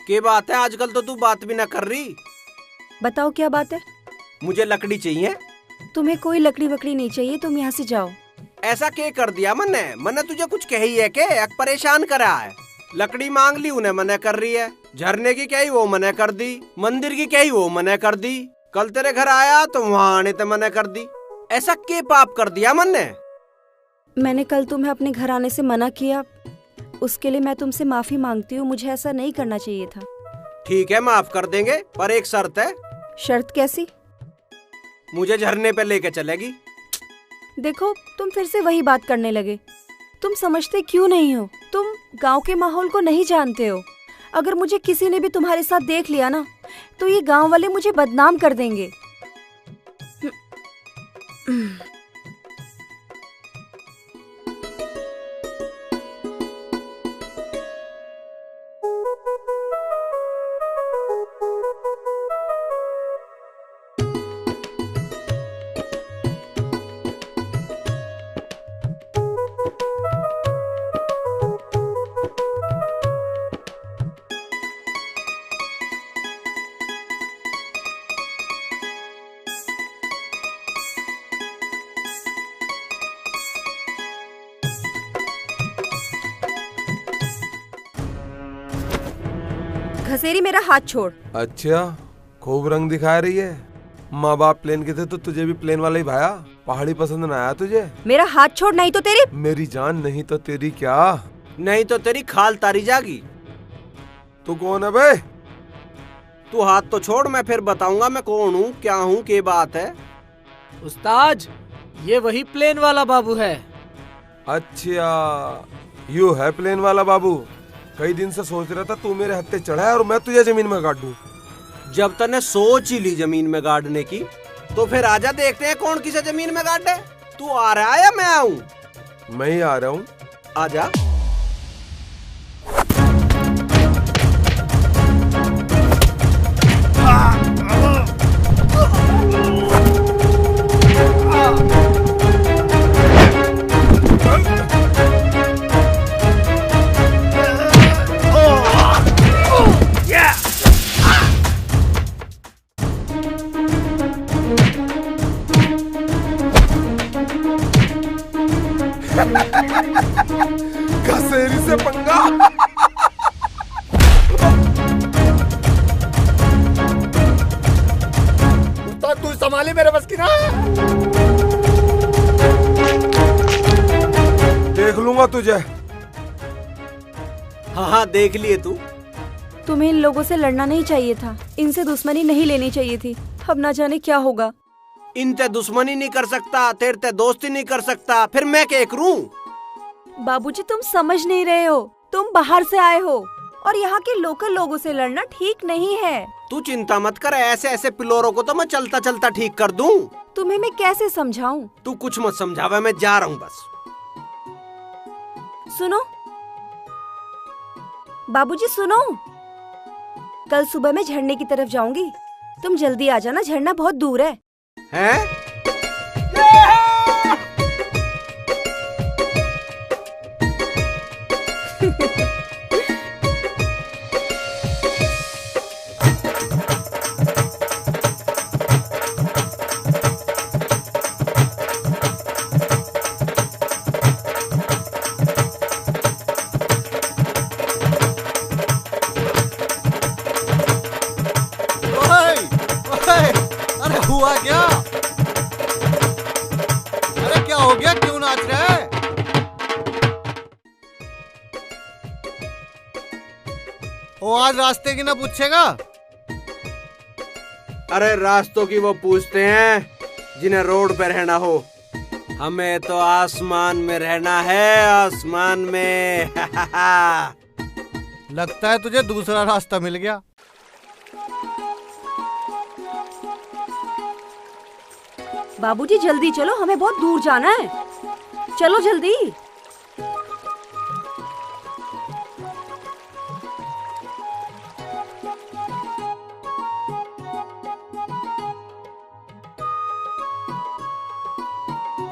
क्या बात है, आजकल तो तू बात भी ना कर रही। बताओ क्या बात है। मुझे लकड़ी चाहिए। तुम्हें कोई लकड़ी वकड़ी नहीं चाहिए, तुम यहाँ से जाओ। ऐसा क्या कर दिया मैंने तुझे कुछ कही है के? एक परेशान करा है। लकड़ी मांग ली, उन्हें मना कर रही है। झरने की कही, वो मना कर दी। मंदिर की कही, वो मना कर दी। कल तेरे घर आया तो वहाँ आने ते मना कर दी। ऐसा क्या पाप कर दिया मैंने कल तुम्हें अपने घर आने से मना किया, उसके लिए मैं तुमसे माफी मांगती हूँ। मुझे ऐसा नहीं करना चाहिए था। ठीक है, माफ कर देंगे, पर एक शर्त है। शर्त कैसी? मुझे झरने पे लेके चलेगी। देखो, तुम फिर से वही बात करने लगे। तुम समझते क्यों नहीं हो? तुम गांव के माहौल को नहीं जानते हो। अगर मुझे किसी ने भी तुम्हारे साथ देख लिया ना, तो ये गांव वाले मुझे बदनाम कर देंगे। घसेरी, मेरा हाथ छोड़। अच्छा, खूब रंग दिखा रही है। माँ बाप प्लेन के थे तो तुझे भी प्लेन वाला ही भाया। पहाड़ी पसंद न आया तुझे? मेरा हाथ छोड़, नहीं तो तेरी। मेरी जान, नहीं तो तेरी क्या? नहीं तो तेरी खाल तारी जागी। तू कौन है बे? तू हाथ तो छोड़, मैं फिर बताऊंगा मैं कौन हूँ, क्या हूँ, क्या बात है। उस्ताद, ये वही प्लेन वाला बाबू है। अच्छा, यू है प्लेन वाला बाबू। कई दिन से सोच रहा था तू मेरे हत्थे चढ़ा है और मैं तुझे जमीन में गाड़ दूं। जब तने सोच ही ली जमीन में गाड़ने की, तो फिर आजा, देखते हैं कौन किसे जमीन में गाड़े। तू आ रहा है या मैं आऊं? मैं ही आ रहा हूँ। आजा। घसेरी से पंगा। तू संभाली, मेरे बस की ना। देख लूंगा तुझे। हाँ, देख लिए तू। तुम्हें इन लोगों से लड़ना नहीं चाहिए था, इनसे दुश्मनी नहीं लेनी चाहिए थी। अब ना जाने क्या होगा। इनते दुश्मनी नहीं कर सकता, तेरे ते दोस्ती नहीं कर सकता, फिर मैं क्या करूं? बाबूजी, तुम समझ नहीं रहे हो। तुम बाहर से आए हो और यहाँ के लोकल लोगों से लड़ना ठीक नहीं है। तू चिंता मत कर, ऐसे ऐसे पिलोरों को तो मैं चलता चलता ठीक कर दूं। तुम्हें मैं कैसे समझाऊं? तू कुछ मत समझावा, मैं जा रहा हूँ बस। सुनो बाबूजी, सुनो। कल सुबह मैं झरने की तरफ जाऊंगी, तुम जल्दी आ जाना, झरना बहुत दूर है। हैं? अरे हुआ क्या? अरे क्या हो गया, क्यों नाच रहे हैं? वो आज रास्ते की ना पूछेगा? अरे रास्तों की वो पूछते हैं जिन्हें रोड पे रहना हो। हमें तो आसमान में रहना है, आसमान में। लगता है तुझे दूसरा रास्ता मिल गया। बाबूजी जल्दी चलो, हमें बहुत दूर जाना है। चलो जल्दी।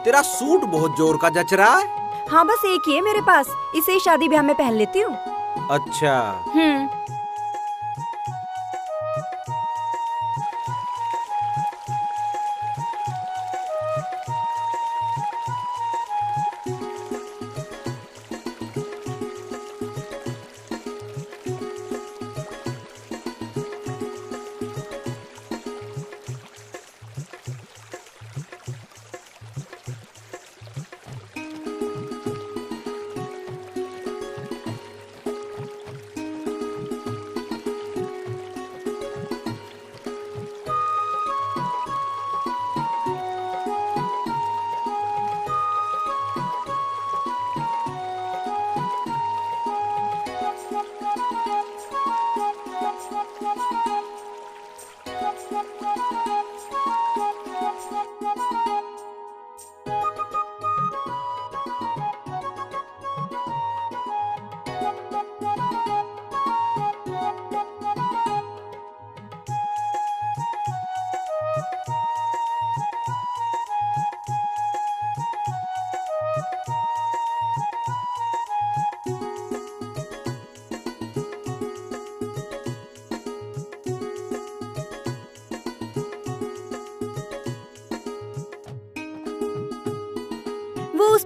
तेरा सूट बहुत जोर का जच रहा है। हाँ, बस एक ही है मेरे पास, इसे शादी ब्याह में पहन लेती हूँ। अच्छा,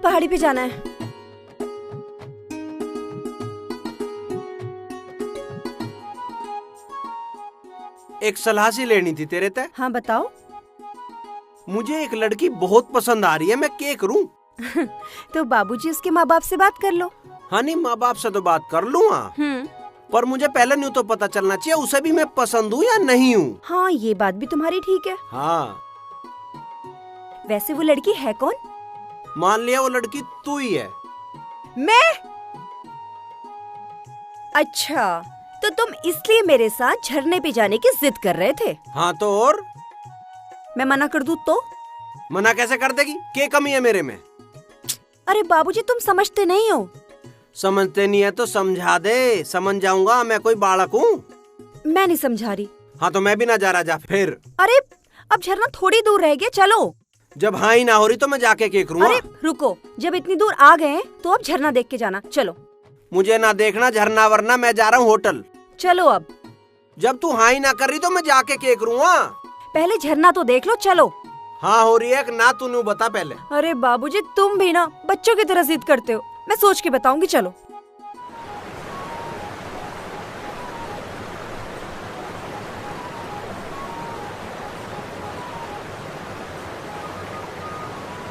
पहाड़ी पे जाना है। एक सलाह सी लेनी थी तेरे ते। हाँ बताओ। मुझे एक लड़की बहुत पसंद आ रही है, मैं क्या करूं? तो बाबूजी उसके माँ बाप से बात कर लो। हाँ नहीं, माँ बाप से तो बात कर लूंगा, पर मुझे पहले नहीं तो पता चलना चाहिए उसे भी मैं पसंद हूँ या नहीं हूँ। हाँ ये बात भी तुम्हारी ठीक है। हाँ वैसे वो लड़की है कौन? मान लिया वो लड़की तू ही है। मैं? अच्छा, तो तुम इसलिए मेरे साथ झरने पे जाने की जिद कर रहे थे? हाँ तो और? मैं मना कर दूं तो? मना कैसे कर देगी? क्या कमी है मेरे में? अरे बाबूजी तुम समझते नहीं हो। समझते नहीं है तो समझा दे, समझ जाऊंगा, मैं कोई बालक हूँ? मैं नहीं समझा रही। हाँ तो मैं भी ना जा रहा, जा फिर। अरे अब झरना थोड़ी दूर रह गया, चलो। जब हाँ ही ना हो रही तो मैं जाके क्या करूँगा? अरे रुको, जब इतनी दूर आ गए तो अब झरना देख के जाना, चलो। मुझे ना देखना झरना, वरना मैं जा रहा हूँ होटल। चलो अब। जब तू हाँ ही ना कर रही तो मैं जाके क्या करूँगा? पहले झरना तो देख लो, चलो। हाँ हो रही है कि ना, तू नहीं बता पहले। अरे बाबूजी तुम भी ना बच्चों की तरह जिद करते हो, मैं सोच के बताऊंगी, चलो।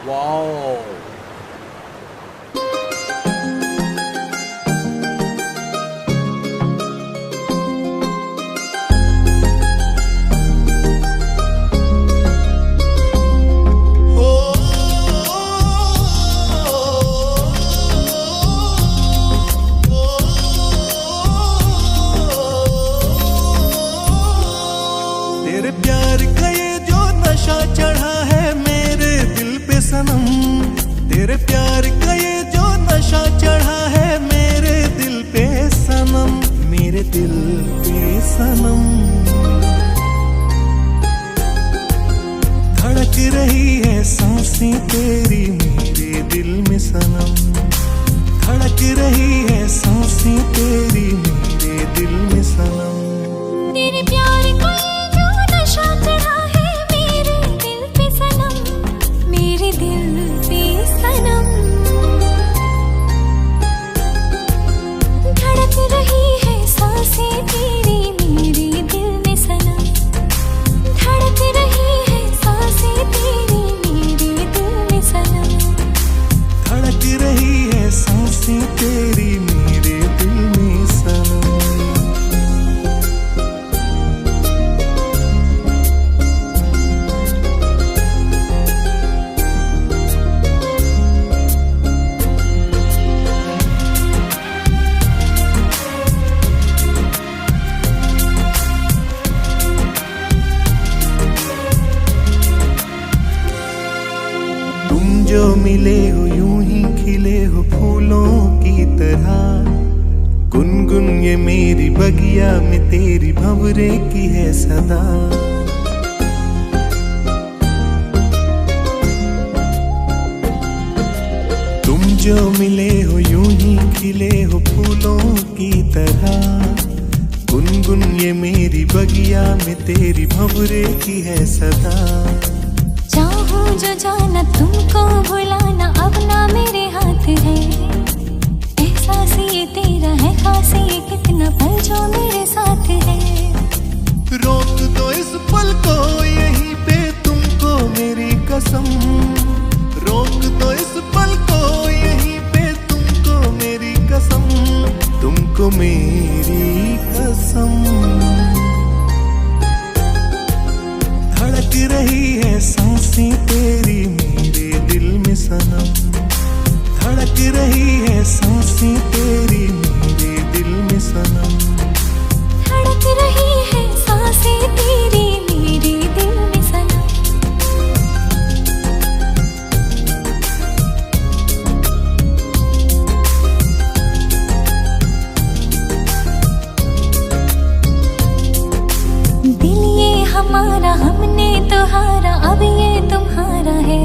वाओ, तेरे प्यार का ये जो नशा चढ़ा है मेरे दिल पे सनम, तेरे प्यार का ये जो नशा चढ़ा है मेरे दिल पे सनम, मेरे दिल पे सनम। धड़क रही है सांसें तेरी मेरे दिल में सनम, धड़क रही है सांसें तेरी मेरे दिल में सनम। तेरे प्यार का ये जो नशा चढ़ा है मेरे दिल पे सनम, मेरे दिल पे सनम। धड़क रही है सांसें तेरी मेरे दिल में सनम, धड़क रही है सांसें तेरी मेरे दिल में सनम, धड़क रही है सांसें तेरी मेरे दिल में सनम। तुम जो मिले हो यूं ही खिले हो फूलों की तरह, गुनगुन ये मेरी बगिया में तेरी भंवरे की है सदा। तुम जो मिले हो यूं ही खिले हो फूलों की तरह, गुनगुन ये मेरी बगिया में तेरी भंवरे की है सदा। चाहूं जो जाना तुमको भुलाना अब ना मेरे हाथ है, एहसास ये तेरा है खास ये कितना पल जो मेरे साथ है। रोक दो इस पल को यहीं पे तुमको मेरी कसम, रोक दो इस पल को यहीं पे तुमको मेरी कसम, तुमको मेरी कसम। धड़क रही है सांसें तेरी मेरे दिल में सनम, धड़क रही है सांसें तेरी मेरे दिल में सनम। धड़क रही है सांसें तेरी मेरे दिल में सनम। दिल ये हमारा हमने तो हारा, अब ये तुम्हारा है,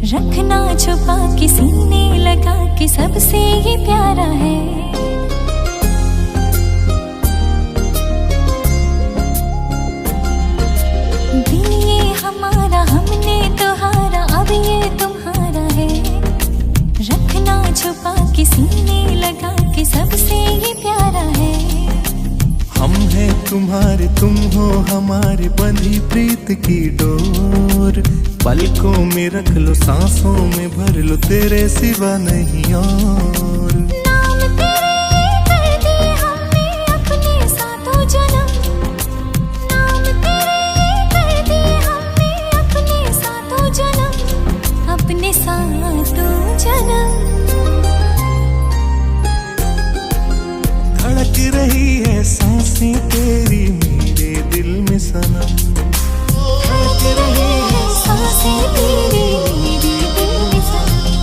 रखना छुपा के सीने लगा के सबसे ये प्यारा है। दिल ये हमारा हमने तो हारा, अब ये तुम्हारा है, हमारी बंधी प्रीत की डोर, पलकों में रख लो, सांसों में भर लो, तेरे सिवा नहीं और। नाम तेरे कर दिए हमने अपने सातों जन्म, नाम तेरे कर दिए हमने अपने सातों जन्म, अपने सातों जन्म। धड़क रही है सांसें तेरी मेरे दिल में सनम, धड़क रही है सांसें तेरी मेरे दिल में सनम,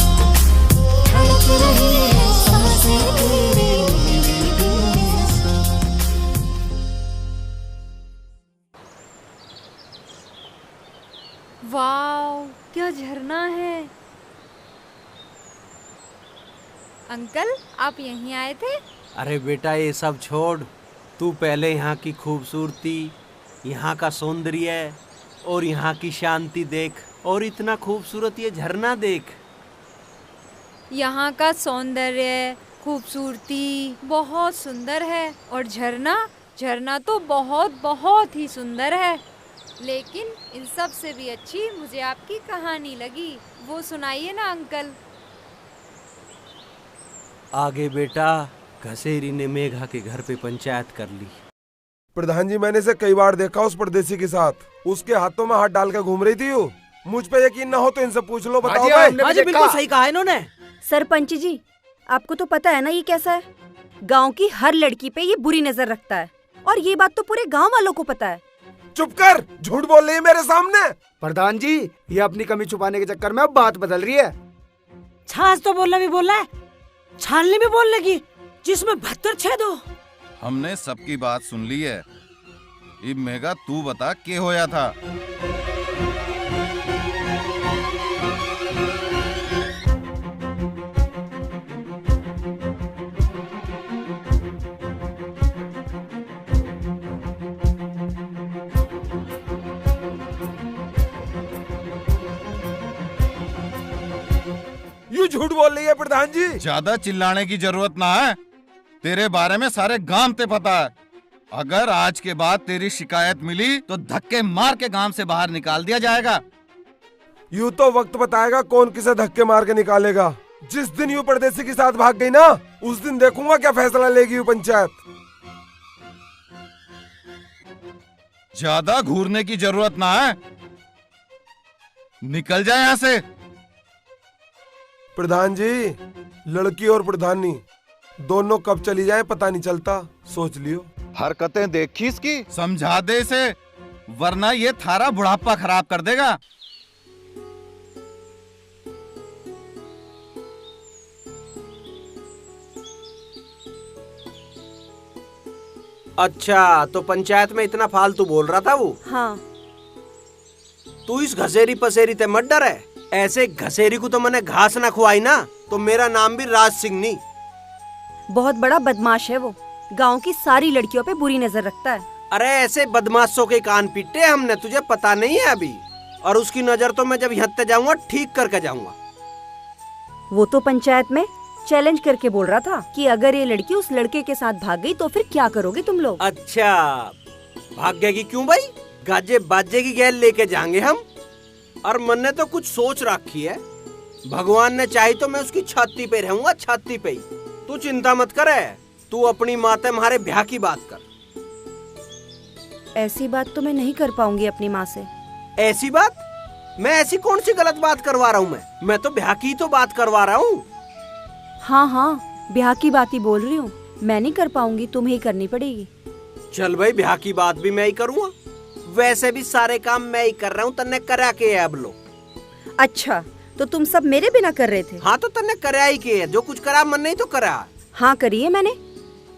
धड़क रही है सांसें तेरी मेरे दिल में सनम। वाव, क्या झरना है। अंकल, आप यहीं आए थे? अरे बेटा ये सब छोड़, तू पहले यहाँ की खूबसूरती, यहाँ का सौंदर्य और यहाँ की शांति देख, और इतना खूबसूरत ये झरना देख। यहाँ का सौंदर्य, खूबसूरती बहुत सुंदर है, और झरना, झरना तो बहुत बहुत ही सुंदर है। लेकिन इन सब से भी अच्छी मुझे आपकी कहानी लगी, वो सुनाइए ना अंकल। आगे बेटा, घसेरी ने मेघा के घर पे पंचायत कर ली। प्रधान जी, मैंने इसे कई बार देखा उस परदेसी के साथ, उसके हाथों में हाथ डाल कर घूम रही थी वो। मुझ पे यकीन ना हो तो इनसे पूछ लो, बताओ भाई। हाँ जी, बिल्कुल सही कहा इन्होंने। सरपंच जी, आपको तो पता है ना ये कैसा है। गांव की हर लड़की पे ये बुरी नजर रखता है, और ये बात तो पूरे गांव वालों को पता है। चुप कर, झूठ बोल रही है मेरे सामने। प्रधान जी, ये अपनी कमी छुपाने के चक्कर में अब बात बदल रही है। छाछ तो बोलना भी बोलना है, छाननी भी बोलने की, जिसमें 72 छेद हो। हमने सबकी बात सुन ली है। इब मेघा तू बता के होया था। यू झूठ बोल रही है प्रधान जी। ज्यादा चिल्लाने की जरूरत ना है, तेरे बारे में सारे गांव ते पता है। अगर आज के बाद तेरी शिकायत मिली तो धक्के मार के गांव से बाहर निकाल दिया जाएगा। यू तो वक्त बताएगा कौन किसे धक्के मार के निकालेगा। जिस दिन यू परदेसी के साथ भाग गई ना, उस दिन देखूंगा क्या फैसला लेगी यू पंचायत। ज्यादा घूरने की जरूरत ना है, निकल जाए यहाँ से। प्रधान जी, लड़की और प्रधानी दोनों कब चली जाए पता नहीं चलता, सोच लियो। हरकतें देखी इसकी, समझा दे इसे, वरना ये थारा बुढ़ापा खराब कर देगा। अच्छा, तो पंचायत में इतना फालतू बोल रहा था वो। हाँ। तू इस घसेरी पसेरी ते मत डर है। ऐसे घसेरी को तो मैंने घास ना खुआई ना, तो मेरा नाम भी राज सिंह नहीं। बहुत बड़ा बदमाश है वो, गांव की सारी लड़कियों पे बुरी नजर रखता है। अरे ऐसे बदमाशों के कान पीटे हमने, तुझे पता नहीं है अभी। और उसकी नजर तो मैं जब यहाँ तक जाऊंगा ठीक करके जाऊंगा। वो तो पंचायत में चैलेंज करके बोल रहा था कि अगर ये लड़की उस लड़के के साथ भाग गई तो फिर क्या करोगे तुम लोग। अच्छा, भागेगी क्यों भाई, गाजे बाजे की गैल लेके जाएंगे हम। और मन ने तो कुछ सोच रखी है, भगवान ने चाही तो मैं उसकी छाती पे रहूंगा, छाती पे ही। तू चिंता मत करे, तू अपनी माँ हमारे ब्याह की बात कर। ऐसी बात तो मैं नहीं कर पाऊंगी अपनी माँ से। ऐसी बात? मैं ऐसी कौन सी गलत बात करवा रहा हूँ? मैं तो ब्याह की तो बात करवा रहा हूँ। हाँ हाँ, ब्याह की बात ही बोल रही हूँ। मैं नहीं कर पाऊंगी, तुम्हें ही करनी पड़ेगी। चल भाई, ब्याह की बात भी मैं ही करूँगा। वैसे भी सारे काम मैं ही कर रहा हूँ, तन्ने करा के है अब लो। अच्छा, तो तुम सब मेरे बिना कर रहे थे? हाँ, तो तन्ने करा ही के है, जो कुछ करा मन नहीं तो करा। हाँ करिए मैंने।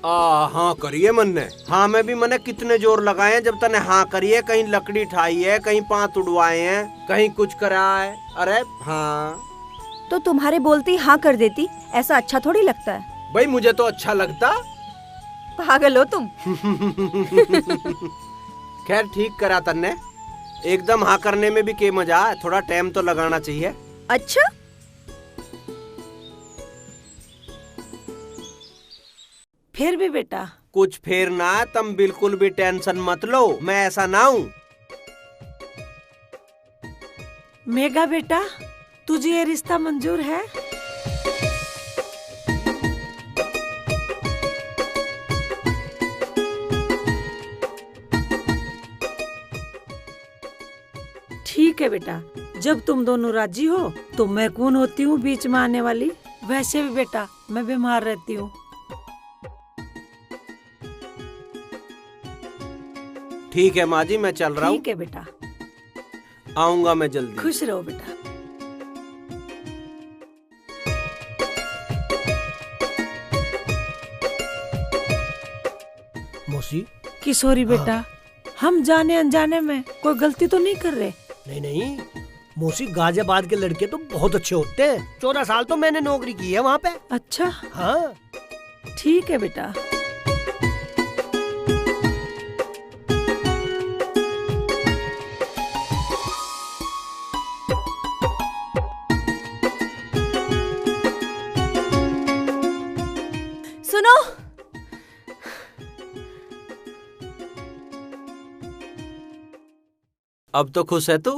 हाँ करिए मन ने। हाँ मैं भी मैंने कितने जोर लगाए हैं जब तने हाँ करिए। कहीं लकड़ी ठाई है, कहीं पांत उड़वाए हैं, कहीं कुछ करा है। अरे हाँ, तो तुम्हारे बोलते ही हाँ कर देती, ऐसा अच्छा थोड़ी लगता है। भाई मुझे तो अच्छा लगता। पागल हो तुम। खैर ठीक करा तन्ने, एकदम हाँ करने में भी के मजा है, थोड़ा टाइम तो लगाना चाहिए। अच्छा, फिर भी बेटा। कुछ फेर ना, तुम बिल्कुल भी टेंशन मत लो, मैं ऐसा ना हूँ। मेघा बेटा, तुझे ये रिश्ता मंजूर है? ठीक है बेटा, जब तुम दोनों राजी हो तो मैं कौन होती हूँ बीच में आने वाली। वैसे भी बेटा मैं बीमार रहती हूँ। ठीक है माँ जी, मैं चल रहा हूँ। ठीक है बेटा, आऊंगा मैं जल्दी। खुश रहो बेटा। मौसी। किशोरी बेटा, हम जाने अनजाने में कोई गलती तो नहीं कर रहे? नहीं नहीं मौसी, गाजियाबाद के लड़के तो बहुत अच्छे होते हैं। 14 साल तो मैंने नौकरी की है वहाँ पे। अच्छा हाँ ठीक है बेटा। सुनो, अब तो खुश है तू?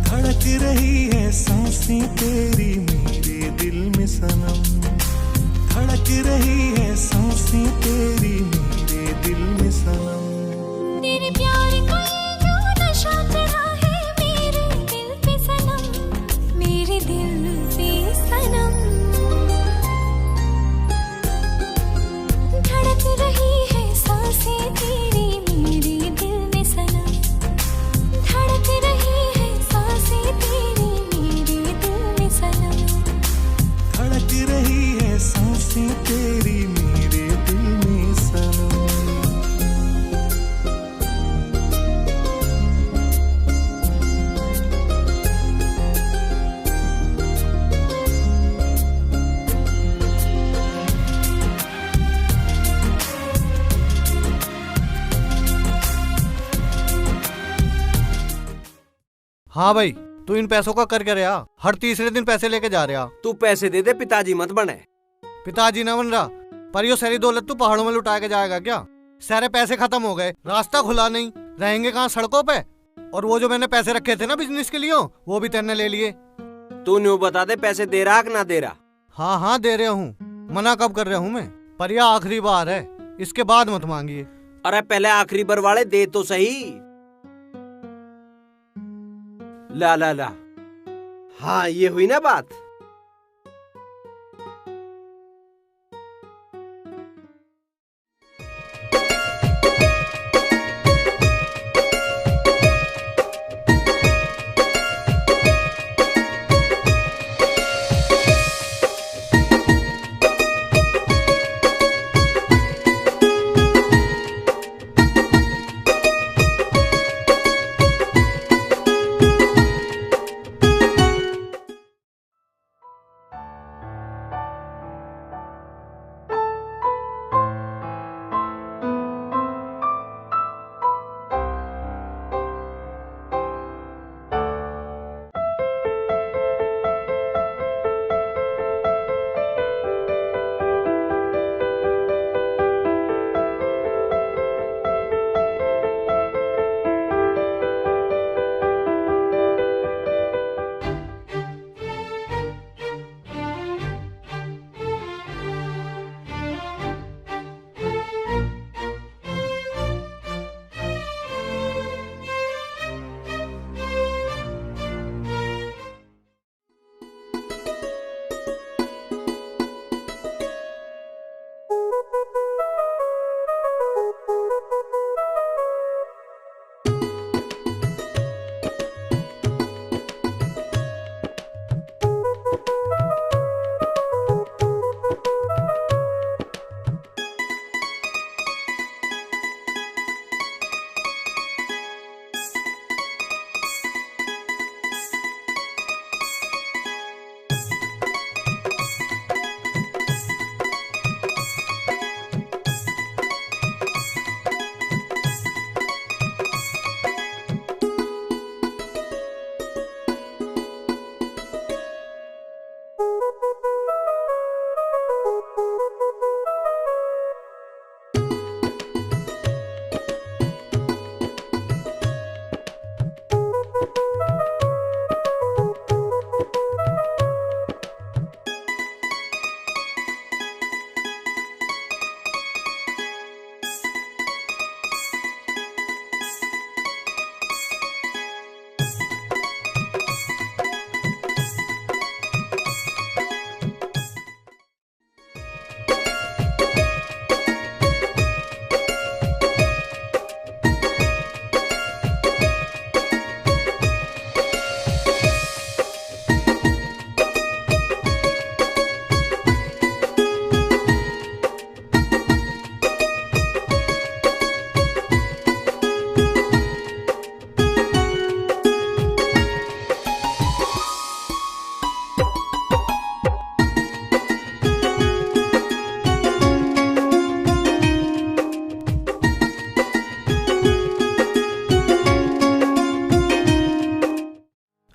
धड़क रही है सांसें तेरी मेरे दिल में सनम, धड़क रही है सांसें तेरी मेरे दिल में सनम। तेरे प्यार का ये जो नशा चढ़ा है मेरे दिल पे सनम, मेरे दिल पे सनम। धड़क रही है सांसें तेरी मेरे दिल में सनम, धड़क रही है सांसें तेरी मेरे दिल में सनम, धड़क रही है सांसें तेरी मेरे दिल में सनम। हाँ भाई, तू इन पैसों का कर रहा, हर तीसरे दिन पैसे लेके जा रहा। तू पैसे दे दे, पिताजी मत बने। पिताजी ना बन रहा, पर यो सारी दौलत तू पहाड़ों में लुटा के जाएगा क्या? सारे पैसे खत्म हो गए, रास्ता खुला नहीं, रहेंगे कहाँ सड़कों पे? और वो जो मैंने पैसे रखे थे ना बिजनेस के लिए, वो भी तेने ले लिए। तू न्यू बता दे, पैसे दे रहा कि ना दे रहा? हाँ हाँ दे रहा हूँ, मना कब कर रहा हूँ मैं? पर यह आखिरी बार है, इसके बाद मत मांगिए। अरे पहले आखिरी बार वाले दे तो सही। ला ला ला, हाँ ये हुई ना बात।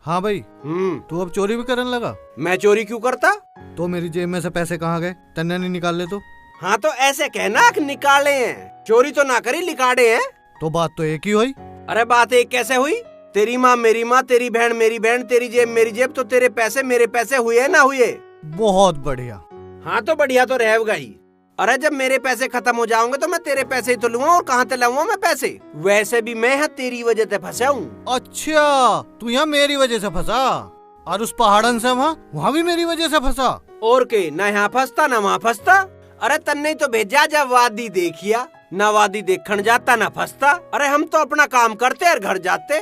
हाँ भाई, तू अब चोरी भी करने लगा? मैं चोरी क्यों करता? तो मेरी जेब में से पैसे कहाँ गए? तन्ने नहीं निकाल ले तो? हाँ तो ऐसे कहना कि निकाले हैं, चोरी तो ना करी, लिकाड़े हैं। तो बात तो एक ही हुई। अरे बात एक कैसे हुई? तेरी माँ मेरी माँ, तेरी बहन मेरी बहन, तेरी जेब मेरी जेब, तो तेरे पैसे मेरे पैसे हुए ना हुए? बहुत बढ़िया। हाँ तो बढ़िया तो रहेगा ही। अरे जब मेरे पैसे खत्म हो जाओगे तो मैं तेरे पैसे ही तो लूंगा, और कहाँ से लाऊंगा मैं पैसे? वैसे भी मैं तेरी वजह से फंसा हूँ। अच्छा, तू यहाँ मेरी वजह से फंसा, और उस पहाड़न से वहाँ भी मेरी वजह से फंसा। और के ना यहाँ फंसता ना वहाँ फंसता। अरे तन्ने तो भेजा जब वादी देखिया, ना वादी देखने जाता ना फंसता। अरे हम तो अपना काम करते और घर जाते।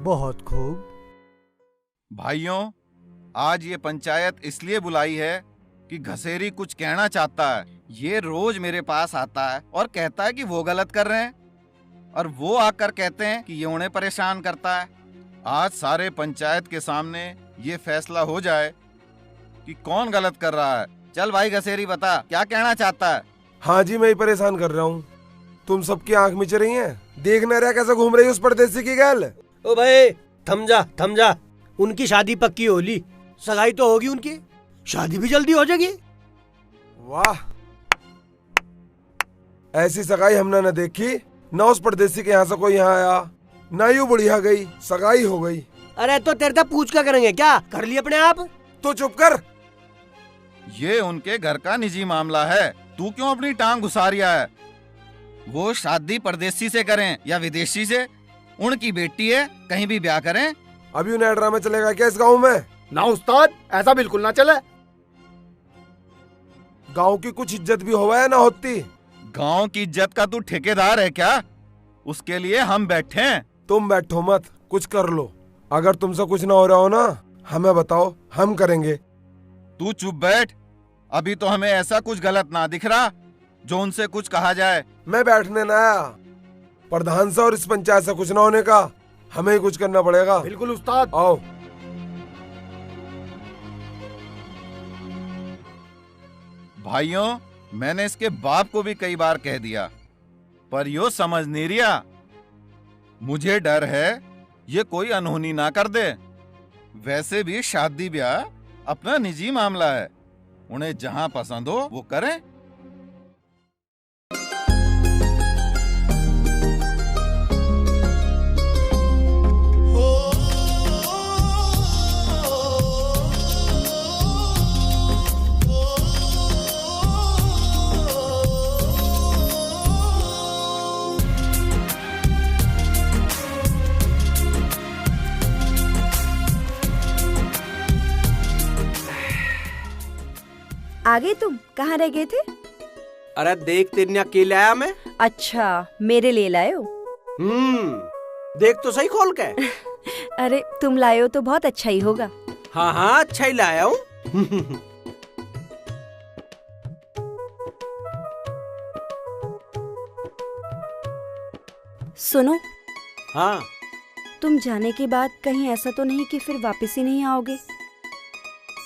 बहुत खूब। भाइयों, आज ये पंचायत इसलिए बुलाई है कि घसेरी कुछ कहना चाहता है। ये रोज मेरे पास आता है और कहता है कि वो गलत कर रहे हैं, और वो आकर कहते हैं कि ये उन्हें परेशान करता है। आज सारे पंचायत के सामने ये फैसला हो जाए कि कौन गलत कर रहा है। चल भाई घसेरी, बता क्या कहना चाहता है? हाँ जी, मैं ही परेशान कर रहा हूँ। तुम सबकी आंख मिच रही हैं, देख न रहा कैसे घूम रही है उस परदेसी की गैल। ओ भाई थम जा। उनकी शादी पक्की होली, सगाई तो होगी उनकी, शादी भी जल्दी हो जाएगी। वाह, ऐसी सगाई हमने न देखी। न उस परदेसी के यहाँ से कोई यहाँ आया, ना यूं बुढ़िया गई, सगाई हो गई। अरे तो तेरे से पूछ क्या करेंगे, क्या कर लिए अपने आप? तो चुप कर। ये उनके घर का निजी मामला है, तू क्यों अपनी टांग घुसा रिया है? वो शादी परदेसी से करें या विदेशी से, उनकी बेटी है, कहीं भी ब्याह करें। अभी उन्हें ड्रामा चलेगा क्या इस गांव में? ना उस्ताद, ऐसा बिल्कुल ना चले। गांव की कुछ इज्जत भी होवा है ना होती। गांव की इज्जत का तू ठेकेदार है क्या? उसके लिए हम बैठे हैं। तुम बैठो मत, कुछ कर लो। अगर तुमसे कुछ ना हो रहा हो ना, हमें बताओ, हम करेंगे। तू चुप बैठ। अभी तो हमें ऐसा कुछ गलत ना दिख रहा जो उनसे कुछ कहा जाए। मैं बैठने ना आया, प्रधान से और इस पंचायत से कुछ ना होने का, हमें ही कुछ करना पड़ेगा। बिल्कुल उस्ताद। आओ। भाइयों, मैंने इसके बाप को भी कई बार कह दिया, पर यो समझ नहीं रिया। मुझे डर है ये कोई अनहोनी ना कर दे। वैसे भी शादी ब्याह अपना निजी मामला है, उन्हें जहां पसंद हो वो करें। आ गए तुम? कहाँ रह गए थे? अरे देख तेरे लिए अकेले आया मैं। अच्छा, मेरे लिए लाए हो? देख तो सही खोल के। अरे तुम लाए हो तो बहुत अच्छा ही होगा। हाँ हाँ, अच्छा ही लाया हूँ। सुनो। हाँ। तुम जाने के बाद कहीं ऐसा तो नहीं कि फिर वापस ही नहीं आओगे?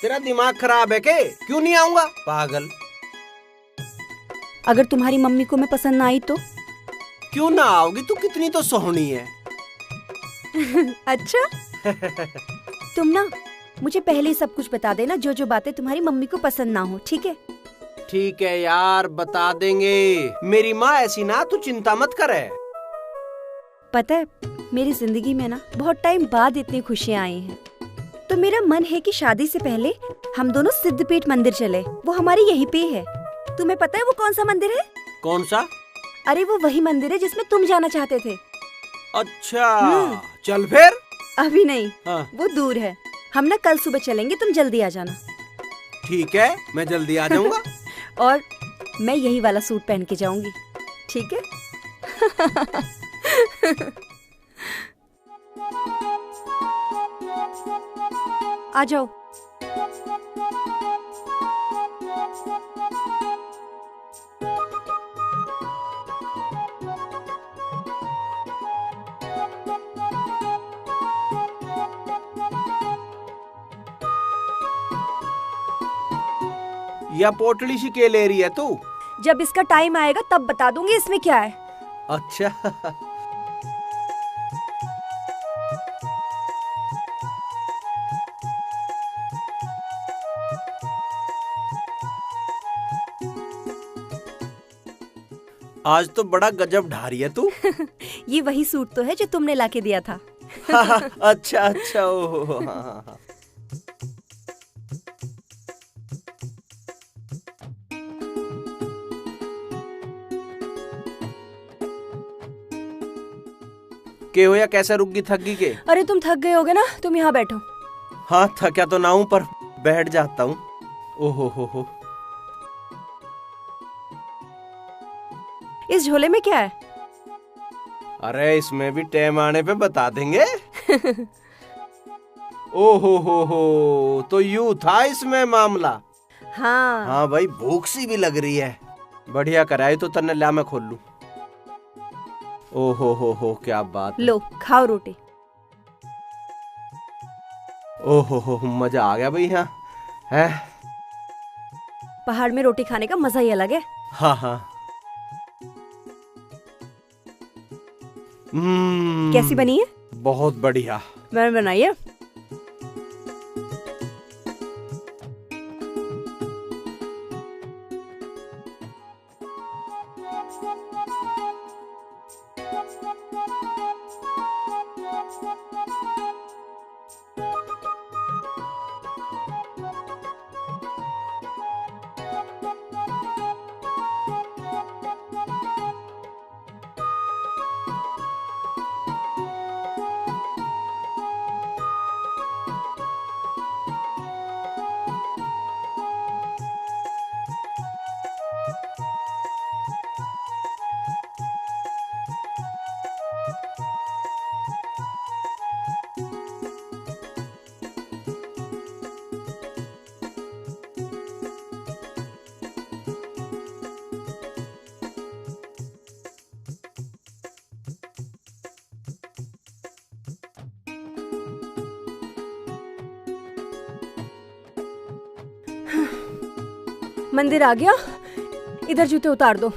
तेरा दिमाग खराब है के? क्यों नहीं आऊंगा पागल? अगर तुम्हारी मम्मी को मैं पसंद ना आई तो? क्यों ना आओगी, तू कितनी तो सोहनी है। अच्छा। तुम ना मुझे पहले ही सब कुछ बता देना, जो जो बातें तुम्हारी मम्मी को पसंद ना हो, ठीक है? ठीक है यार, बता देंगे। मेरी माँ ऐसी ना, तू चिंता मत करे। पता है, मेरी जिंदगी में ना बहुत टाइम बाद इतनी खुशियाँ आई हैं। तो मेरा मन है कि शादी से पहले हम दोनों सिद्धपीठ मंदिर चले। वो हमारी यहीं पे है। तुम्हें पता है वो कौन सा मंदिर है? कौन सा? अरे वो वही मंदिर है जिसमें तुम जाना चाहते थे। अच्छा, चल फिर। अभी नहीं। हाँ। वो दूर है। हम ना कल सुबह चलेंगे, तुम जल्दी आ जाना। ठीक है, मैं जल्दी आ जाऊंगा। और मैं यही वाला सूट पहन के जाऊंगी, ठीक है? आ जाओ। या पोटली सी के ले रही है तू? जब इसका टाइम आएगा तब बता दूंगी इसमें क्या है। अच्छा। आज तो बड़ा गजब ढा रही है तू। ये वही सूट तो है जो तुमने लाके दिया था। अच्छा अच्छा, ओहो, हाँ। के हो या कैसे रुक गई, थक गई के? अरे तुम थक गए होगे ना, तुम यहाँ बैठो। हाँ थका तो ना हूं पर बैठ जाता हूँ। ओहो हो। इस झोले में क्या है? अरे इसमें भी टाइम आने पे बता देंगे। ओहो हो, तो यूं था इसमें मामला। हाँ हाँ भाई, भूख सी भी लग रही है। बढ़िया कराई तो तन्ने, ला मैं खोल लूं। ओहो हो, क्या बात है। लो खाओ रोटी। ओहो हो, मजा आ गया भाई। हाँ है, पहाड़ में रोटी खाने का मजा ही अलग है। हाँ हाँ। कैसी बनी है? बहुत बढ़िया। मैंने बनाई है। मंदिर आ गया, इधर जूते उतार दो।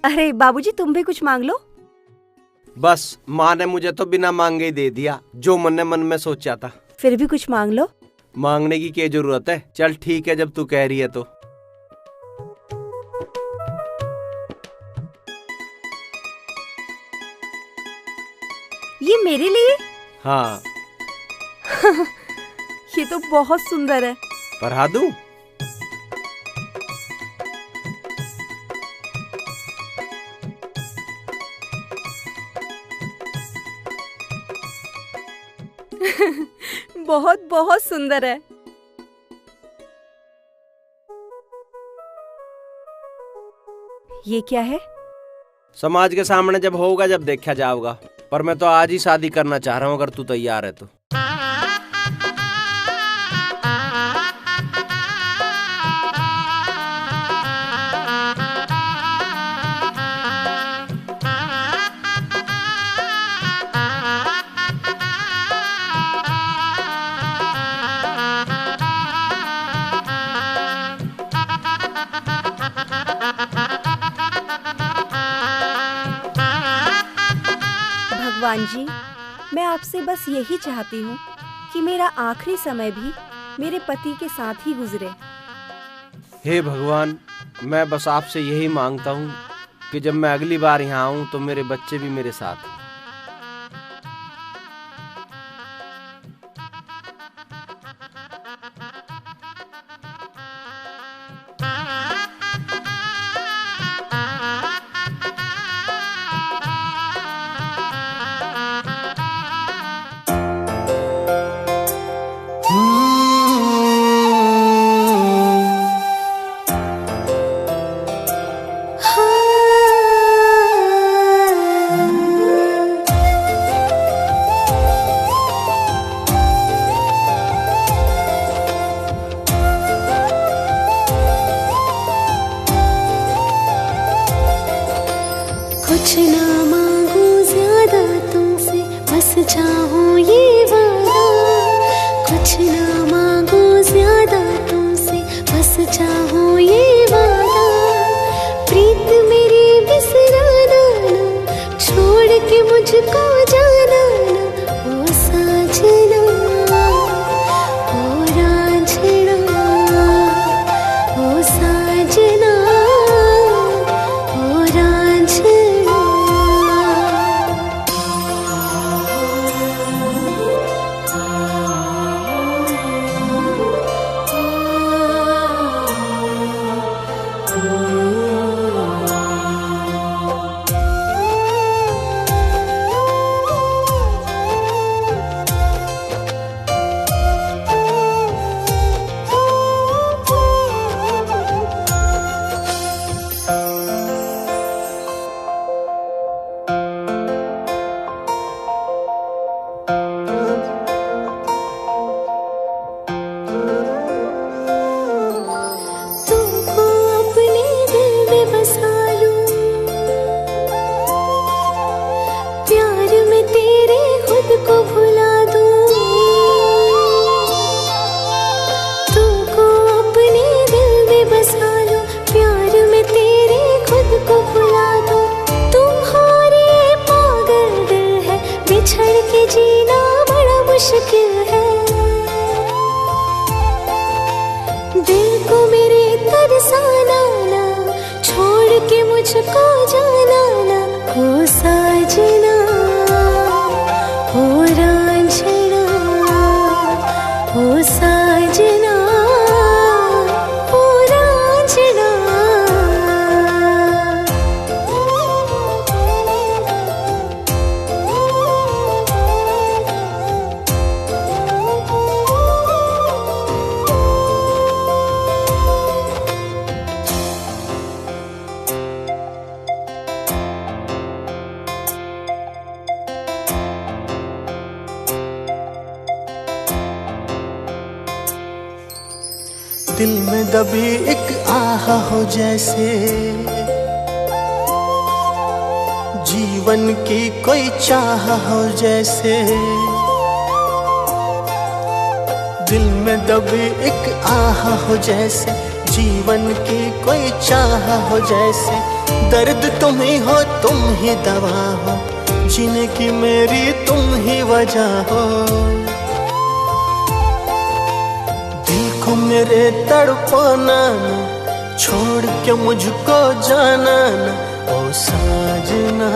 अरे बाबूजी, तुम भी कुछ मांग लो। बस माँ ने मुझे तो बिना मांगे ही दे दिया, जो मन ने मन में सोचा था। फिर भी कुछ मांग लो। मांगने की क्या जरूरत है, चल ठीक है जब तू कह रही है तो। ये मेरे लिए? हाँ। ये तो बहुत सुंदर है। पढ़ा दूं? बहुत बहुत सुंदर है। ये क्या है? समाज के सामने जब होगा, जब देखा जाओगा। पर मैं तो आज ही शादी करना चाह रहा हूँ, अगर तू तैयार है तो। भगवान जी, मैं आपसे बस यही चाहती हूँ कि मेरा आखिरी समय भी मेरे पति के साथ ही गुजरे। हे भगवान, मैं बस आपसे यही मांगता हूँ कि जब मैं अगली बार यहाँ आऊँ तो मेरे बच्चे भी मेरे साथ हों। हो ये वादा, प्रीत मेरी बिसराना ना, छोड़ के मुझको जाना ना, ओ साजना ओ रांझना, ओ साजना ओ रांझना। तुमको अपने दिल में बसा लूं, प्यार में तेरे खुद को भुला दूं। तुमको अपने दिल में बसा लूं, प्यार में तेरे खुद को भुला दूं। तुम्हारे पागल दिल है, बिछड़ के जीना बड़ा मुश्किल है। दिल को मेरे तरसाना ना, छोड़ के मुझको जाना ना, हो साजना हो रांझना, हो साजना हो रांझना। दिल में दबी एक आह हो जैसे, जीवन की कोई चाह हो जैसे। दिल में दबी एक आह हो जैसे, जीवन की कोई चाह हो जैसे। दर्द तुम ही हो, तुम ही दवा हो, जीने की मेरी तुम ही वजह हो। को मेरे तड़पाना ना, छोड़ के मुझको जाना ना, ओ साजना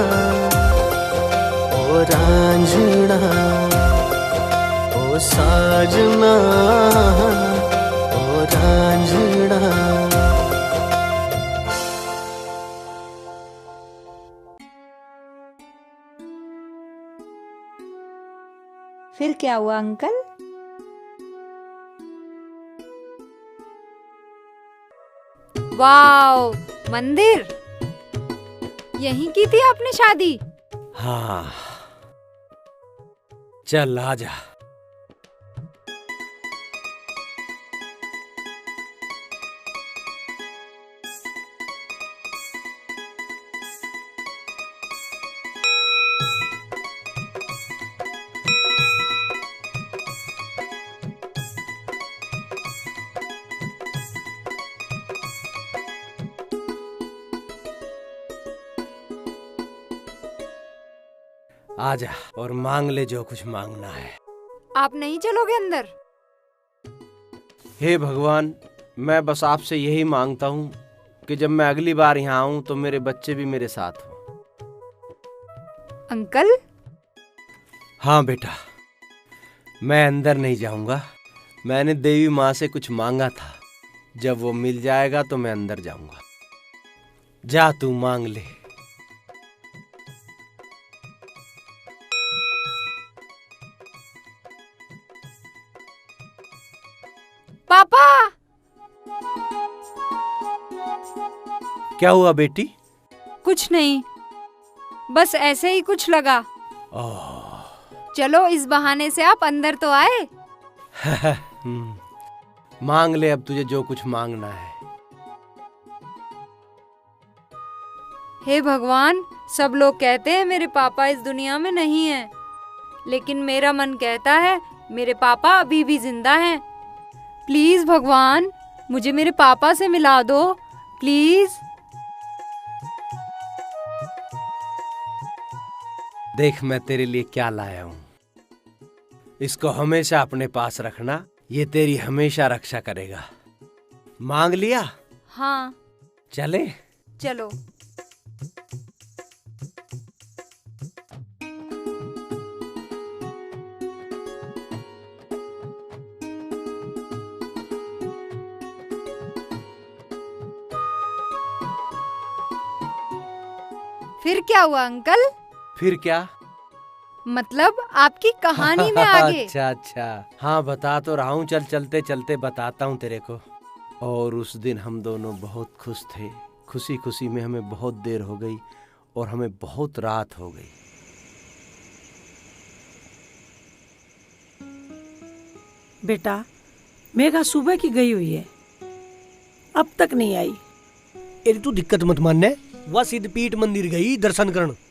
ओ रांझना, ओ साजना ओ रांझना। फिर क्या हुआ अंकल? वाओ, मंदिर! यहीं की थी आपने शादी? हाँ, चल आजा। आजा और मांग ले जो कुछ मांगना है। आप नहीं चलोगे अंदर? हे भगवान, मैं बस आपसे यही मांगता हूँ कि जब मैं अगली बार यहाँ आऊँ तो मेरे बच्चे भी मेरे साथ हों। अंकल? हाँ बेटा, मैं अंदर नहीं जाऊंगा। मैंने देवी माँ से कुछ मांगा था, जब वो मिल जाएगा तो मैं अंदर जाऊंगा। जा तू मांग ले। पापा! क्या हुआ बेटी? कुछ नहीं, बस ऐसे ही कुछ लगा। चलो, इस बहाने से आप अंदर तो आए। मांग ले अब तुझे जो कुछ मांगना है। हे भगवान, सब लोग कहते हैं मेरे पापा इस दुनिया में नहीं हैं, लेकिन मेरा मन कहता है मेरे पापा अभी भी जिंदा हैं। प्लीज भगवान, मुझे मेरे पापा से मिला दो प्लीज। देख मैं तेरे लिए क्या लाया हूँ, इसको हमेशा अपने पास रखना, ये तेरी हमेशा रक्षा करेगा। मांग लिया? हाँ चले? चलो। फिर क्या हुआ अंकल? फिर क्या मतलब आपकी कहानी में आगे। अच्छा अच्छा, हाँ बता तो रहा हूँ, चल चलते चलते बताता हूँ तेरे को। और उस दिन हम दोनों बहुत खुश थे, खुशी खुशी में हमें बहुत देर हो गई और हमें बहुत रात हो गई। बेटा मेघा सुबह की गई हुई है, अब तक नहीं आई। अरे तू दिक्कत मत मानने, वह सिद्धपीठ मंदिर गई दर्शन करने।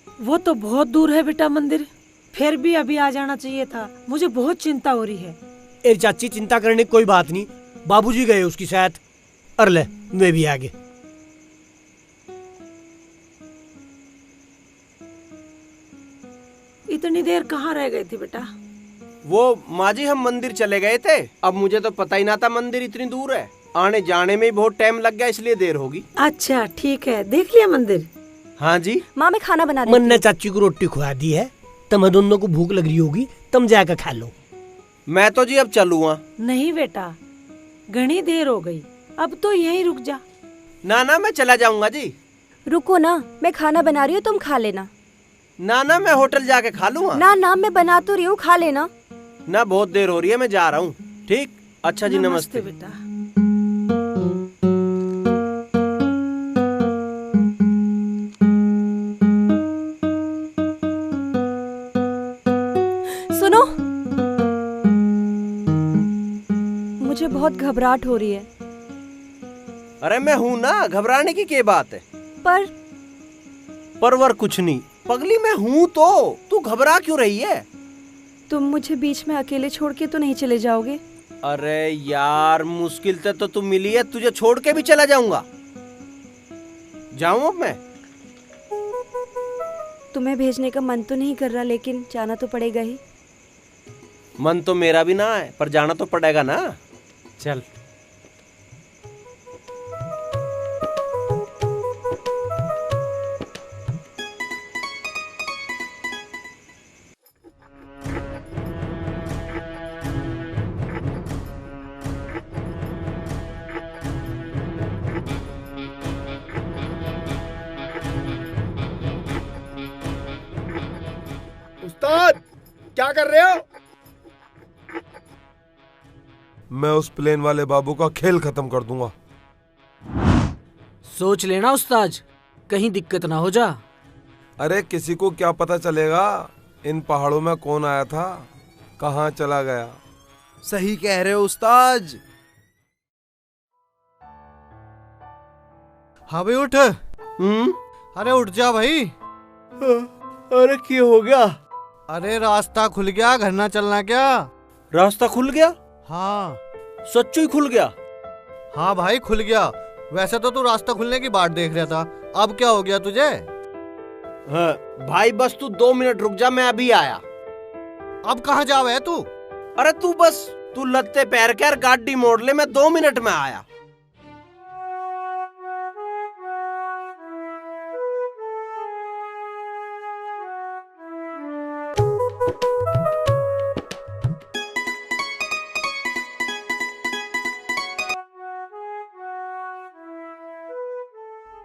वो तो बहुत दूर है बेटा मंदिर, फिर भी अभी आ जाना चाहिए था, मुझे बहुत चिंता हो रही है। अरे चाची चिंता करने की कोई बात नहीं, बाबूजी गए उसकी साथ। अरे ले मैं भी आगे। इतनी देर कहाँ रह गई थी बेटा? वो माँ जी हम मंदिर चले गए थे, अब मुझे तो पता ही ना था मंदिर इतनी दूर है, आने जाने में ही बहुत टाइम लग गया, इसलिए देर होगी। अच्छा ठीक है, देख लिया मंदिर? हाँ जी। माँ मैं खाना बना मन ने चाची को रोटी खुआ दी है, तुम्हें दोनों को भूख लग रही होगी, तुम जाकर खा लो। मैं तो जी अब चलूँगा। नहीं बेटा घनी देर हो गई, अब तो यहीं रुक जा। ना ना मैं चला जाऊंगा जी। रुको ना, मैं खाना बना रही हूँ, तुम खा लेना। ना ना मैं होटल जाके खा लूंगा। ना ना मैं बना तो रही हूँ, खा लेना। ना बहुत देर हो रही है, मैं जा रहा हूँ। ठीक, अच्छा जी नमस्ते बेटा। सुनो, मुझे बहुत घबराहट हो रही है। अरे मैं हूँ ना, घबराने की क्या बात है? परवर कुछ नहीं, पगली मैं हूँ तो तू घबरा क्यों रही है? तुम मुझे बीच में अकेले छोड़ के तो नहीं चले जाओगे? अरे यार मुश्किल से तो तुम मिली है, तुझे छोड़ के भी चला जाऊंगा। जाऊं अब मैं? तुम्हें भेजने का मन तो नहीं कर रहा, लेकिन जाना तो पड़ेगा ही। मन तो मेरा भी ना है, पर जाना तो पड़ेगा ना। चल। उस्ताद क्या कर रहे हो? मैं उस प्लेन वाले बाबू का खेल खत्म कर दूंगा। सोच लेना उस्ताद, कहीं दिक्कत ना हो जा। अरे किसी को क्या पता चलेगा इन पहाड़ों में कौन आया था, कहाँ चला गया। सही कह रहे हो उस्ताद। हाँ भाई उठ। अरे उठ जा भाई। अरे क्या हो गया? अरे रास्ता खुल गया, घर ना चलना क्या? रास्ता खुल गया? हाँ सच्चू ही खुल गया? हाँ भाई खुल गया। वैसे तो तू रास्ता खुलने की बात देख रहा था, अब क्या हो गया तुझे? हाँ, भाई बस तू 2 मिनट रुक जा, मैं अभी आया। अब कहाँ जावे है तू? अरे तू लत्ते पैर कर गाड़ी मोड़ ले, मैं 2 मिनट में आया।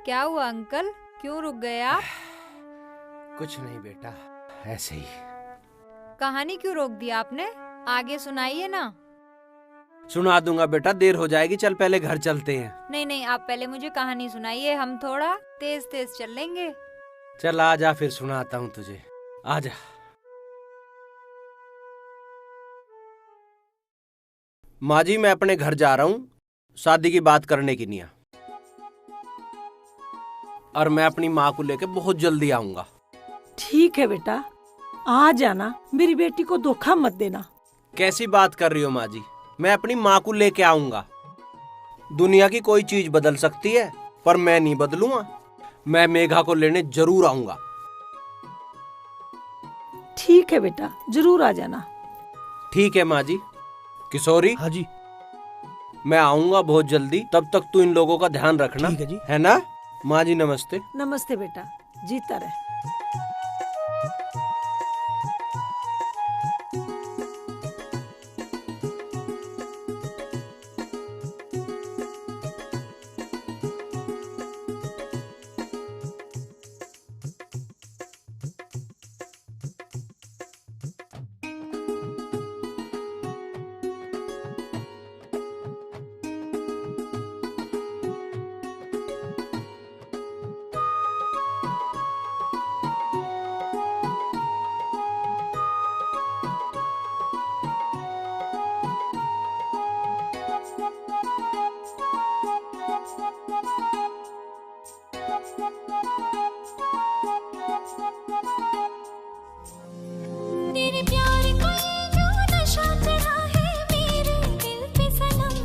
क्या हुआ अंकल, क्यों रुक गए आप? कुछ नहीं बेटा, ऐसे ही। कहानी क्यों रोक दी आपने? आगे सुनाइए ना। सुना दूंगा बेटा, देर हो जाएगी, चल पहले घर चलते हैं। नहीं नहीं, आप पहले मुझे कहानी सुनाइए, हम थोड़ा तेज तेज चल लेंगे। चल आ जा, फिर सुनाता हूँ तुझे, आ जा। माँ जी मैं अपने घर जा रहा हूँ, शादी की बात करने की नहीं, और मैं अपनी माँ को लेकर बहुत जल्दी आऊंगा। ठीक है बेटा, आ जाना, मेरी बेटी को धोखा मत देना। कैसी बात कर रही हो माँ जी, मैं अपनी माँ को लेके आऊंगा। दुनिया की कोई चीज बदल सकती है, पर मैं नहीं बदलूंगा। मैं मेघा को लेने जरूर आऊंगा। ठीक है बेटा, जरूर आ जाना। ठीक है माँ जी। किशोरी, हाँ जी। मैं आऊंगा बहुत जल्दी, तब तक तू इन लोगों का ध्यान रखना। ठीक है जी। है ना? माँ जी नमस्ते। नमस्ते बेटा, जीता रहे। तेरे प्यार का ये जो नशा चढ़ा है मेरे दिल पे सनम,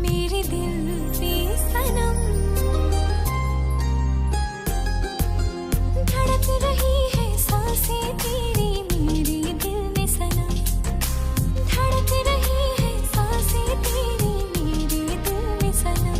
मेरे दिल पे सनम। धड़क रही है सांसें तेरी मेरे दिल में सनम, धड़क रही है सांसें तेरी मेरे दिल में सनम।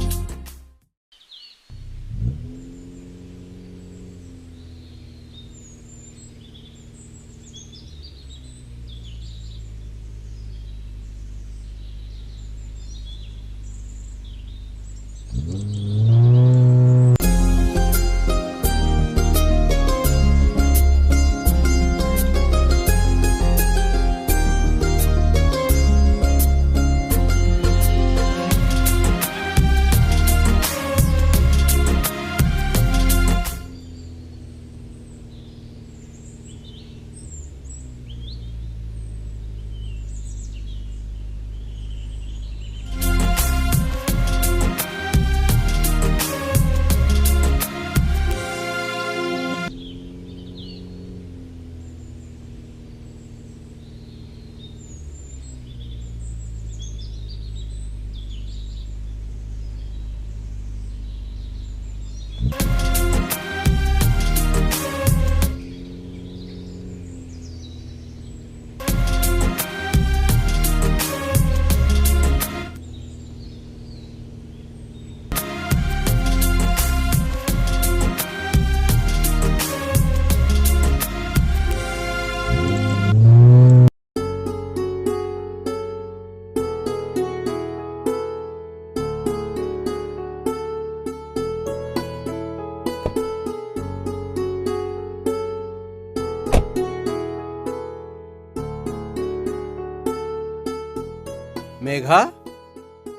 मेघा,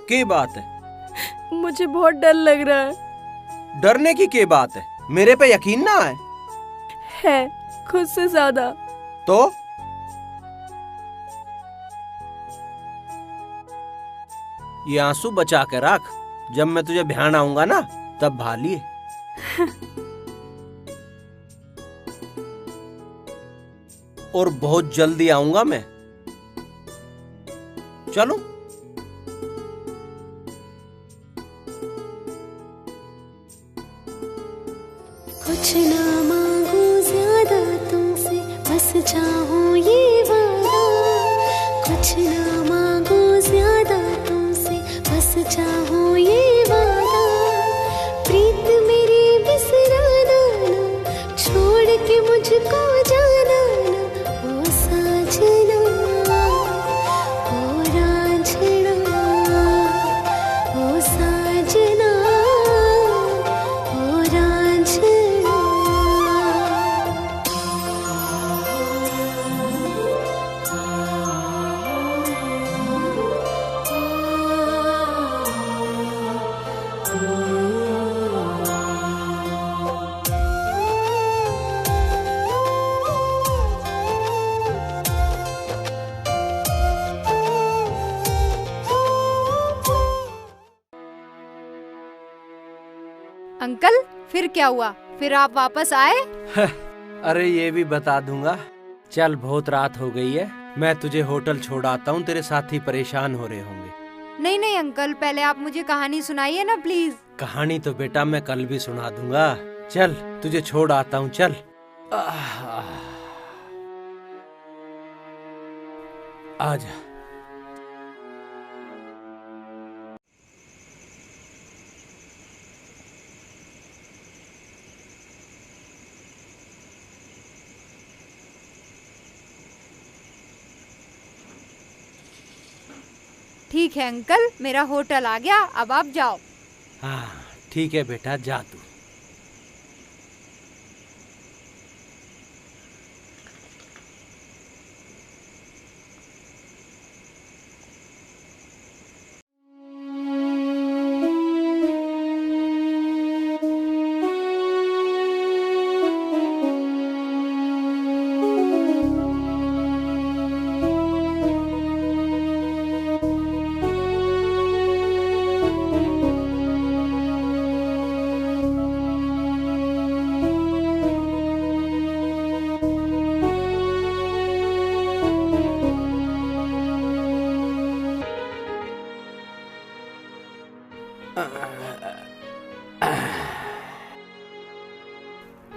क्या बात है? मुझे बहुत डर लग रहा है। डरने की क्या बात है? मेरे पे यकीन ना है खुद से ज्यादा। तो ये आंसू बचा के रख, जब मैं तुझे ध्यान आऊंगा ना तब भालिए। और बहुत जल्दी आऊंगा मैं। चलो। कुछ ना मांगू ज्यादा तुमसे, बस चाहूं ये वादा। कुछ ना मांगू ज्यादा तुमसे, बस चाहूं ये वादा। प्रीत मेरी बिसराना ना, छोड़ के मुझको जाना ना। ओ साजना, ओ रांझना, ओ साजना, ओ रांझना। अंकल, फिर क्या हुआ? फिर आप वापस आए? अरे ये भी बता दूंगा। चल, बहुत रात हो गई है, मैं तुझे होटल छोड़ आता हूँ, तेरे साथी परेशान हो रहे होंगे। नहीं नहीं अंकल, पहले आप मुझे कहानी सुनाइए ना प्लीज। कहानी तो बेटा मैं कल भी सुना दूंगा। चल तुझे छोड़ आता हूँ, चल। आजा। ठीक है अंकल, मेरा होटल आ गया, अब आप जाओ। हाँ ठीक है बेटा, जा तू।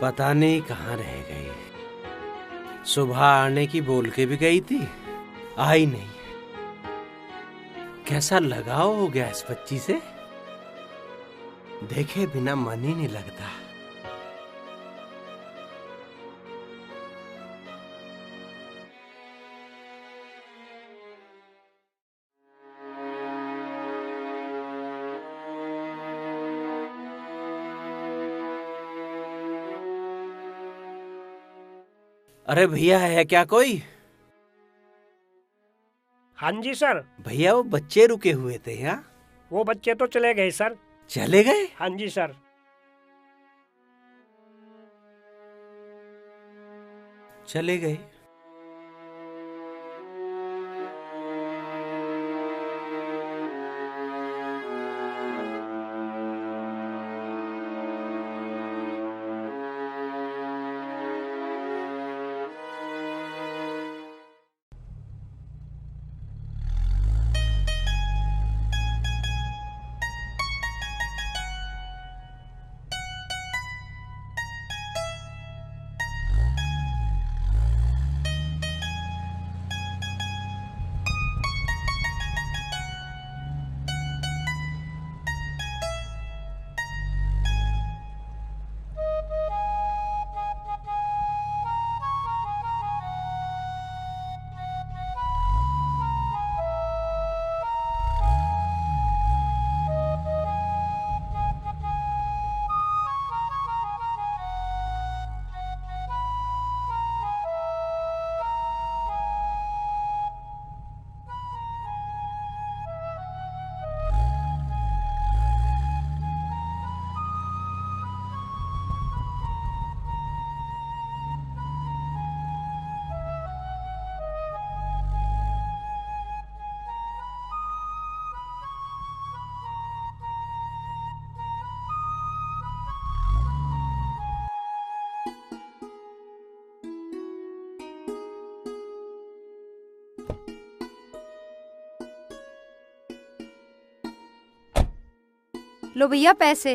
पता नहीं कहाँ रह गई। सुबह आने की बोल के भी गई थी, आई नहीं। कैसा लगाव हो गया इस बच्ची से, देखे बिना मन ही नहीं लगता। अरे भैया है क्या कोई? हाँ जी सर। भैया वो बच्चे रुके हुए थे यहाँ। वो बच्चे तो चले गए सर। चले गए? हाँ जी सर। चले गए। लो भैया पैसे।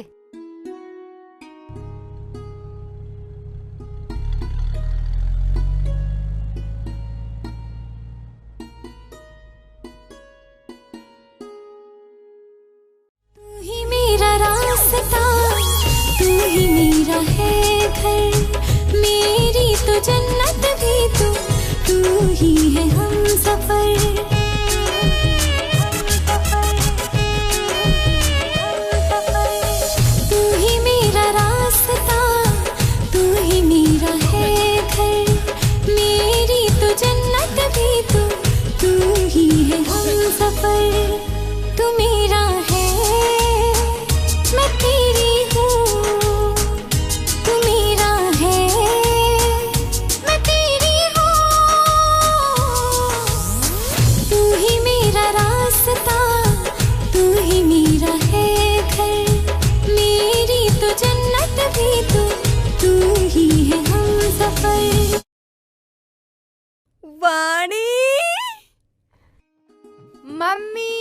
तू ही मेरा रास्ता, तू ही मेरा है घर, मेरी तो जन्नत भी तू ही है हम सफर। तू मेरा है, मैं तेरी हूँ। तू मेरा है, मैं तेरी हूँ। तू ही मेरा रास्ता, तू ही मेरा है घर, मेरी तो जन्नत भी तू ही है हम सफर। वाणी मम्मी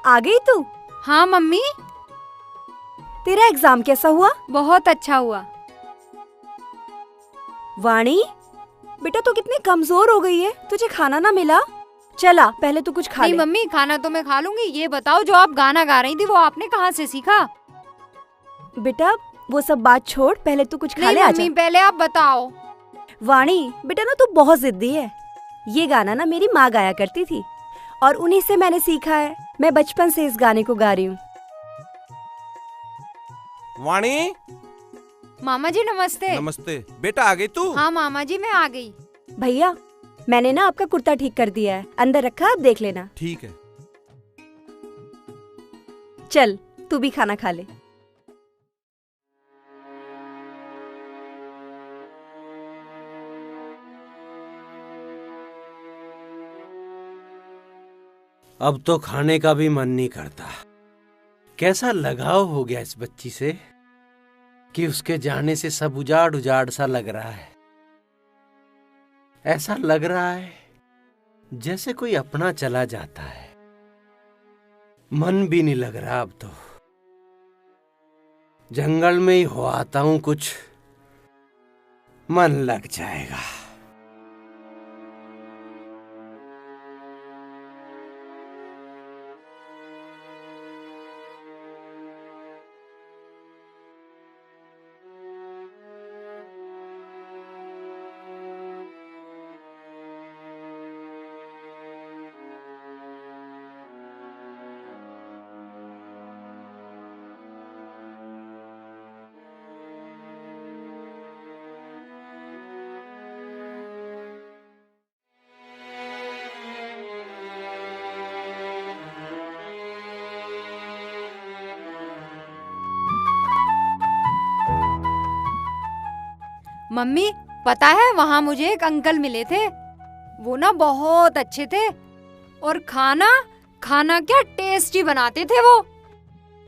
आ गई तू? हाँ मम्मी। तेरा एग्जाम कैसा हुआ? बहुत अच्छा हुआ। वाणी, बेटा तू कितनी कमजोर हो गई है, तुझे खाना ना मिला? चला पहले तू कुछ खा नहीं ले। मम्मी, खाना तो मैं खा लूंगी। ये बताओ, जो आप गाना गा रही थी वो आपने कहाँ से सीखा? बेटा वो सब बात छोड़, पहले तू कुछ खा नहीं ले। आजा। मम्मी, पहले आप बताओ। वाणी बेटा ना तू बहुत जिद्दी है। ये गाना ना मेरी माँ गाया करती थी और उन्हीं से मैंने सीखा है। मैं बचपन से इस गाने को गा रही हूँ। वाणी। मामा जी नमस्ते। नमस्ते बेटा, आ गई तू? हाँ मामा जी, मैं आ गई। भैया मैंने ना आपका कुर्ता ठीक कर दिया है, अंदर रखा, आप देख लेना। ठीक है। चल तू भी खाना खा ले। अब तो खाने का भी मन नहीं करता। कैसा लगाव हो गया इस बच्ची से कि उसके जाने से सब उजाड़ उजाड़ सा लग रहा है। ऐसा लग रहा है जैसे कोई अपना चला जाता है। मन भी नहीं लग रहा अब तो। जंगल में ही हो आता हूं, कुछ मन लग जाएगा। मम्मी पता है, वहाँ मुझे एक अंकल मिले थे। वो ना बहुत अच्छे थे और खाना क्या टेस्टी बनाते थे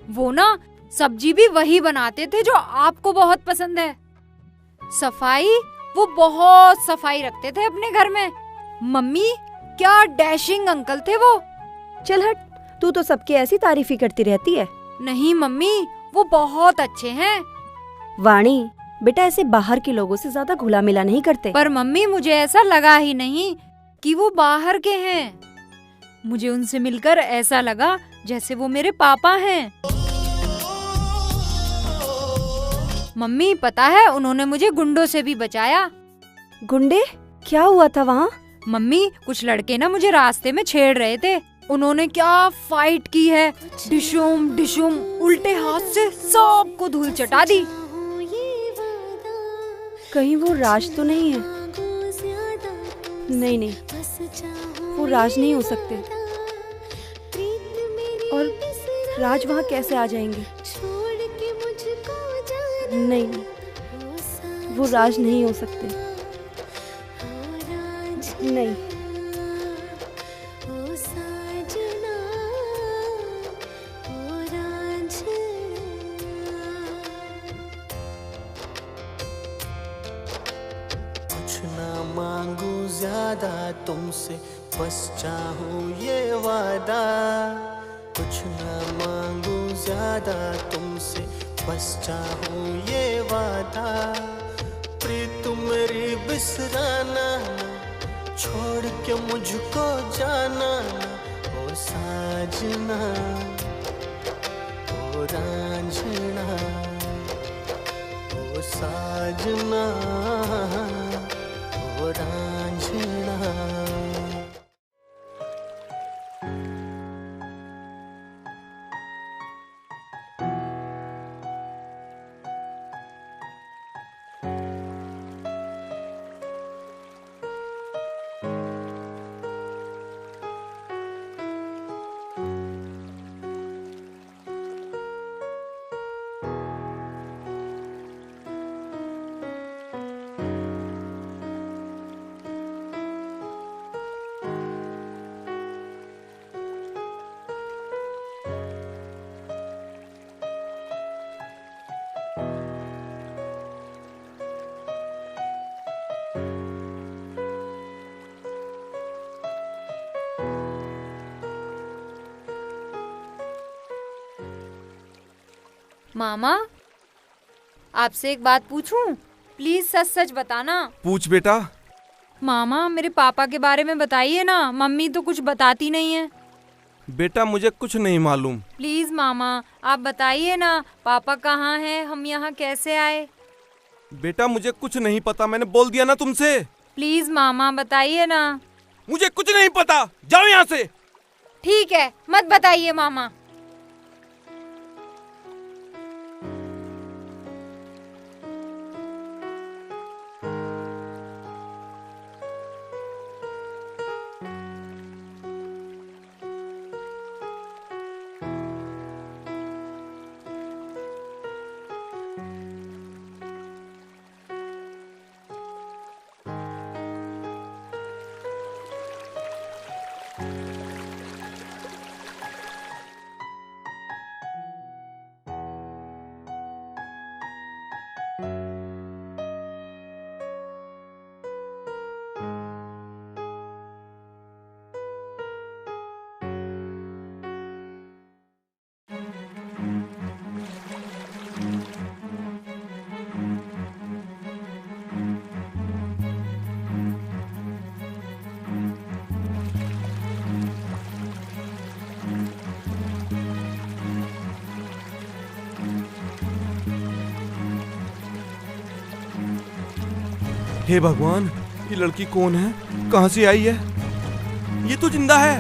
वो ना सब्जी भी वही बनाते थे जो आपको बहुत पसंद है। सफाई, वो बहुत सफाई रखते थे अपने घर में। मम्मी क्या डैशिंग अंकल थे वो। चल हट, तू तो सबकी ऐसी तारीफ ही करती रहती है। नहीं मम्मी, वो बहुत अच्छे हैं। वाणी बेटा ऐसे बाहर के लोगों से ज्यादा घुला मिला नहीं करते। पर मम्मी मुझे ऐसा लगा ही नहीं कि वो बाहर के हैं। मुझे उनसे मिलकर ऐसा लगा जैसे वो मेरे पापा हैं। मम्मी पता है, उन्होंने मुझे गुंडों से भी बचाया। गुंडे? क्या हुआ था वहाँ? मम्मी कुछ लड़के ना मुझे रास्ते में छेड़ रहे थे। उन्होंने क्या फाइट की है, डिशुम डिशुम, उल्टे हाथ से सबको धूल चटा दी। कहीं वो राज तो नहीं है? नहीं नहीं, वो राज नहीं हो सकते। और राज वहाँ कैसे आ जाएंगे? नहीं नहीं, वो राज नहीं हो सकते। नहीं। मांगू ज्यादा तुमसे, बस चाहूं ये वादा। कुछ ना मांगू ज्यादा तुमसे, बस चाहूं ये वादा। प्रीत मेरी बिसराना, छोड़ के मुझको जाना। ओ साजना, ओ रांझना, ओ साजना, ओ रांझना। मामा, आपसे एक बात पूछूं? प्लीज सच सच बताना। पूछ बेटा। मामा, मेरे पापा के बारे में बताइए ना, मम्मी तो कुछ बताती नहीं है। बेटा मुझे कुछ नहीं मालूम। प्लीज मामा, आप बताइए ना, पापा कहाँ हैं, हम यहाँ कैसे आए? बेटा मुझे कुछ नहीं पता, मैंने बोल दिया ना तुमसे। प्लीज मामा बताइए ना। मुझे कुछ नहीं पता, जाओ यहाँ से। ठीक है, मत बताइए मामा। हे भगवान, ये लड़की कौन है, कहाँ से आई है? ये तो जिंदा है।